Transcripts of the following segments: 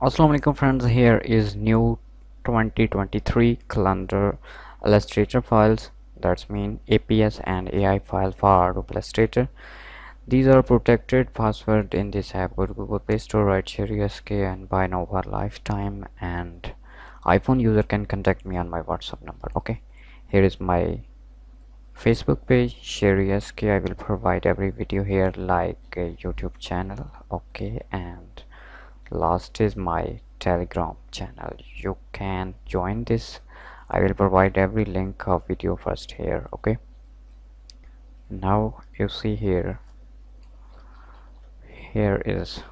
Assalamualaikum friends, here is new 2023 calendar Illustrator files. That's mean EPS and AI file for Adobe Illustrator. These are protected password in this app. Go to Google Play Store, write Sheri SK and buy now for lifetime, and iPhone user can contact me on my WhatsApp number. Okay, here is my Facebook page Sheri SK. I will provide every video here like a YouTube channel. Okay, and last is my Telegram channel. You can join this. I will provide every link of video first here. Okay, now you see here is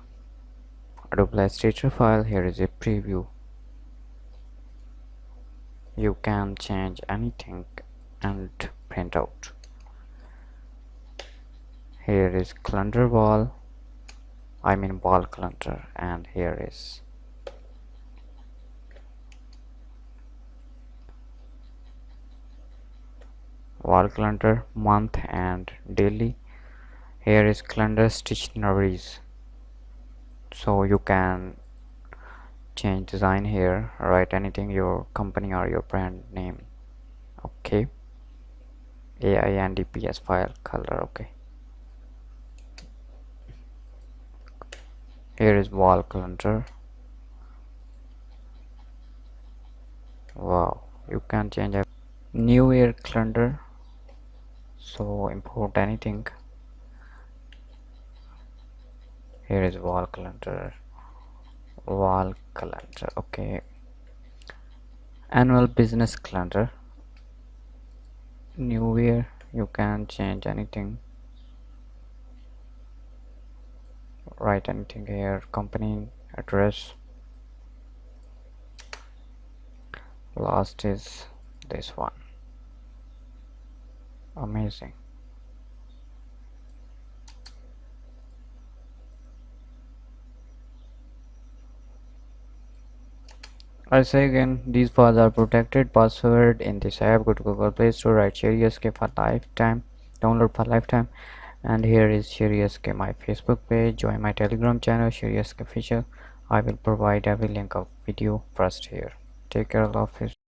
Adobe Illustrator file. Here is a preview. You can change anything and print out. Here is calendar wall, I mean wall calendar, and here is wall calendar, month and daily. Here is calendar stationaries, so you can change design here, write anything, your company or your brand name. Okay, AI and EPS file color. Okay, here is wall calendar. Wow, you can change a new year calendar, so import anything. Here is wall calendar. Okay, annual business calendar, new year. You can change anything, write anything here, company address. Last is this one. Amazing. I say again, these files are protected password in this app. Go to Google Play Store, write Sheri SK for lifetime, download for lifetime, and here is Sheri SK, my Facebook page. Join my Telegram channel Sheri SK official. I will provide every link of video first here. Take care, Allah Hafiz.